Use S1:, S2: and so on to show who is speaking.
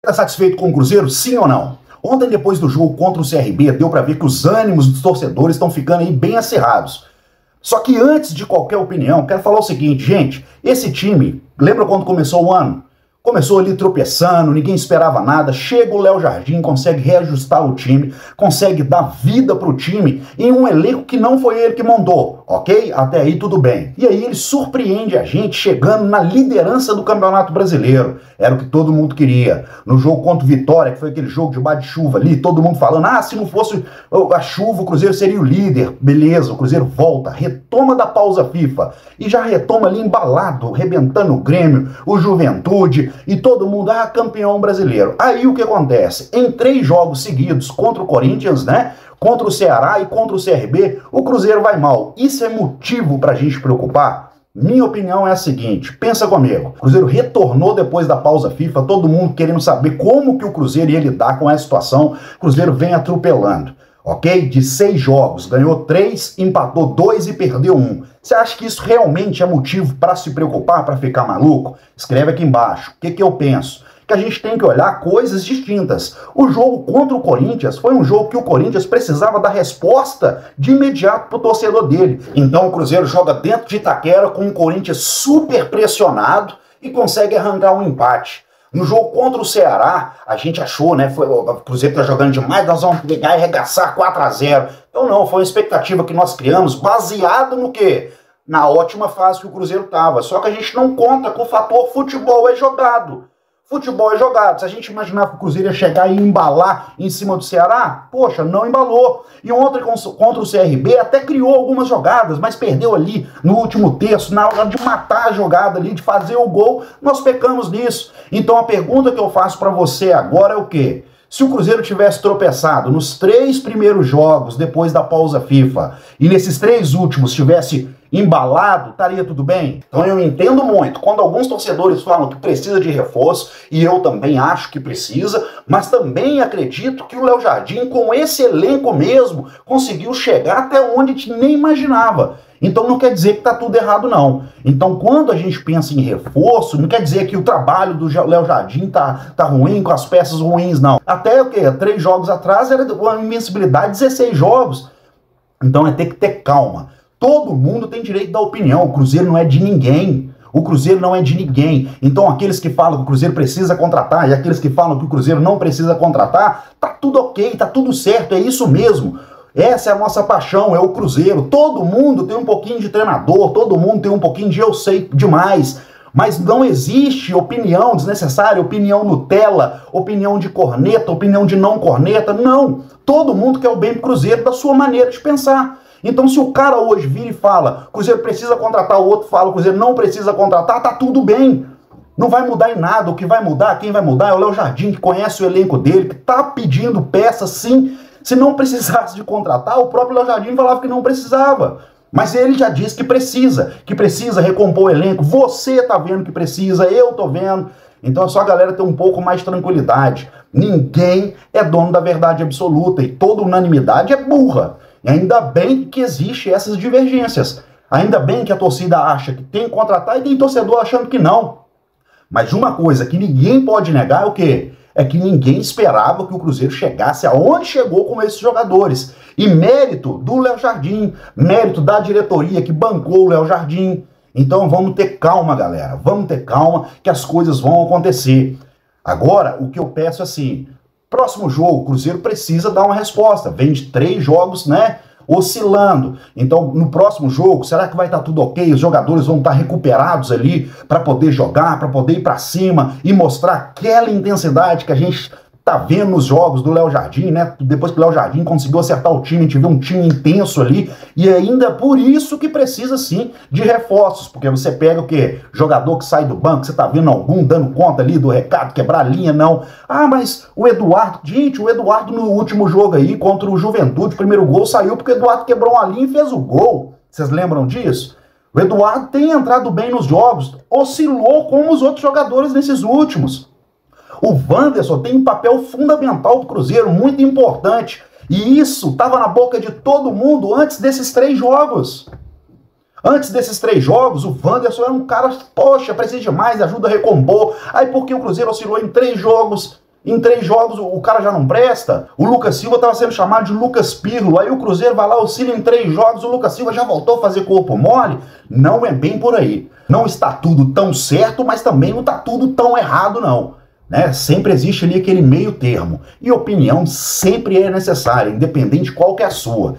S1: Está satisfeito com o Cruzeiro, sim ou não? Ontem, depois do jogo contra o CRB, deu para ver que os ânimos dos torcedores estão ficando aí bem acirrados. Só que antes de qualquer opinião, quero falar o seguinte, gente, esse time, lembra quando começou o ano? Começou ali tropeçando, ninguém esperava nada, chega o Léo Jardim, consegue reajustar o time, consegue dar vida pro time em um elenco que não foi ele que montou, ok? Até aí tudo bem. E aí ele surpreende a gente chegando na liderança do Campeonato Brasileiro. Era o que todo mundo queria. No jogo contra o Vitória, que foi aquele jogo de bate-chuva ali, todo mundo falando, se não fosse a chuva, o Cruzeiro seria o líder. Beleza, o Cruzeiro volta, retoma da pausa FIFA e já retoma ali embalado, rebentando o Grêmio, o Juventude, e todo mundo, campeão brasileiro. Aí o que acontece? Em 3 jogos seguidos contra o Corinthians, né? Contra o Ceará e contra o CRB, o Cruzeiro vai mal. Isso é motivo pra gente preocupar? Minha opinião é a seguinte, pensa comigo. O Cruzeiro retornou depois da pausa FIFA, todo mundo querendo saber como que o Cruzeiro ia lidar com essa situação. O Cruzeiro vem atropelando. Ok? De 6 jogos, ganhou 3, empatou 2 e perdeu 1. Você acha que isso realmente é motivo para se preocupar, para ficar maluco? Escreve aqui embaixo. O que eu penso? Que a gente tem que olhar coisas distintas. O jogo contra o Corinthians foi um jogo que o Corinthians precisava dar resposta de imediato para o torcedor dele. Então o Cruzeiro joga dentro de Itaquera com um Corinthians super pressionado e consegue arrancar um empate. No jogo contra o Ceará, a gente achou, né, o Cruzeiro tá jogando demais, nós vamos pegar e arregaçar 4-0. Então não, foi uma expectativa que nós criamos, baseado no quê? Na ótima fase que o Cruzeiro tava. Só que a gente não conta com o fator futebol é jogado. Futebol é jogado. Se a gente imaginava que o Cruzeiro ia chegar e embalar em cima do Ceará, poxa, não embalou. E ontem contra o CRB até criou algumas jogadas, mas perdeu ali no último terço, na hora de matar a jogada ali, de fazer o gol, nós pecamos nisso. Então a pergunta que eu faço para você agora é o quê? Se o Cruzeiro tivesse tropeçado nos 3 primeiros jogos depois da pausa FIFA e nesses 3 últimos tivesse embalado, estaria tudo bem? Então eu entendo muito quando alguns torcedores falam que precisa de reforço, e eu também acho que precisa, mas também acredito que o Léo Jardim, com esse elenco mesmo, conseguiu chegar até onde a gente nem imaginava. Então não quer dizer que está tudo errado, não. Então quando a gente pensa em reforço, não quer dizer que o trabalho do Léo Jardim tá ruim, com as peças ruins, não. Até o quê? 3 jogos atrás era uma invencibilidade, 16 jogos. Então é ter que ter calma. Todo mundo tem direito da opinião, o Cruzeiro não é de ninguém. O Cruzeiro não é de ninguém. Então aqueles que falam que o Cruzeiro precisa contratar e aqueles que falam que o Cruzeiro não precisa contratar, tá tudo ok, tá tudo certo, é isso mesmo. Essa é a nossa paixão, é o Cruzeiro. Todo mundo tem um pouquinho de treinador, todo mundo tem um pouquinho de eu sei demais. Mas não existe opinião desnecessária, opinião Nutella, opinião de corneta, opinião de não corneta. Não. Todo mundo quer o bem pro Cruzeiro da sua maneira de pensar. Então se o cara hoje vira e fala, Cruzeiro precisa contratar, o outro fala, o Cruzeiro não precisa contratar, tá tudo bem. Não vai mudar em nada. O que vai mudar, quem vai mudar é o Léo Jardim, que conhece o elenco dele, que tá pedindo peças sim. Se não precisasse de contratar, o próprio Léo Jardim falava que não precisava. Mas ele já disse que precisa recompor o elenco. Você tá vendo que precisa, eu tô vendo. Então é só a galera ter um pouco mais de tranquilidade. Ninguém é dono da verdade absoluta e toda unanimidade é burra. E ainda bem que existem essas divergências. Ainda bem que a torcida acha que tem que contratar e tem torcedor achando que não. Mas uma coisa que ninguém pode negar é o quê? É que ninguém esperava que o Cruzeiro chegasse aonde chegou com esses jogadores. E mérito do Léo Jardim, mérito da diretoria que bancou o Léo Jardim. Então vamos ter calma, galera. Vamos ter calma que as coisas vão acontecer. Agora, o que eu peço é assim, próximo jogo, o Cruzeiro precisa dar uma resposta. Vem de 3 jogos, né? Oscilando. Então, no próximo jogo, será que vai estar tudo ok? Os jogadores vão estar recuperados ali para poder jogar, para poder ir para cima e mostrar aquela intensidade que a gente tá vendo nos jogos do Léo Jardim, né? Depois que o Léo Jardim conseguiu acertar o time, a gente viu um time intenso ali, e ainda por isso que precisa sim de reforços, porque você pega o quê? Jogador que sai do banco, você tá vendo algum dando conta ali do recado, quebrar a linha, não. Mas o Eduardo, gente, o Eduardo no último jogo aí contra o Juventude, o primeiro gol saiu porque o Eduardo quebrou uma linha e fez o gol. Vocês lembram disso? O Eduardo tem entrado bem nos jogos, oscilou como os outros jogadores nesses últimos. O Wanderson tem um papel fundamental do Cruzeiro, muito importante. E isso estava na boca de todo mundo antes desses 3 jogos. Antes desses 3 jogos, o Wanderson era um cara, poxa, precisa de mais, ajuda a recompor. Aí porque o Cruzeiro oscilou em 3 jogos, Em 3 jogos o cara já não presta. O Lucas Silva estava sendo chamado de Lucas Pirlo. Aí o Cruzeiro vai lá, oscila em 3 jogos, o Lucas Silva já voltou a fazer corpo mole. Não é bem por aí. Não está tudo tão certo, mas também não está tudo tão errado, não. Né? Sempre existe ali aquele meio termo. E opinião sempre é necessária, independente de qual que é a sua.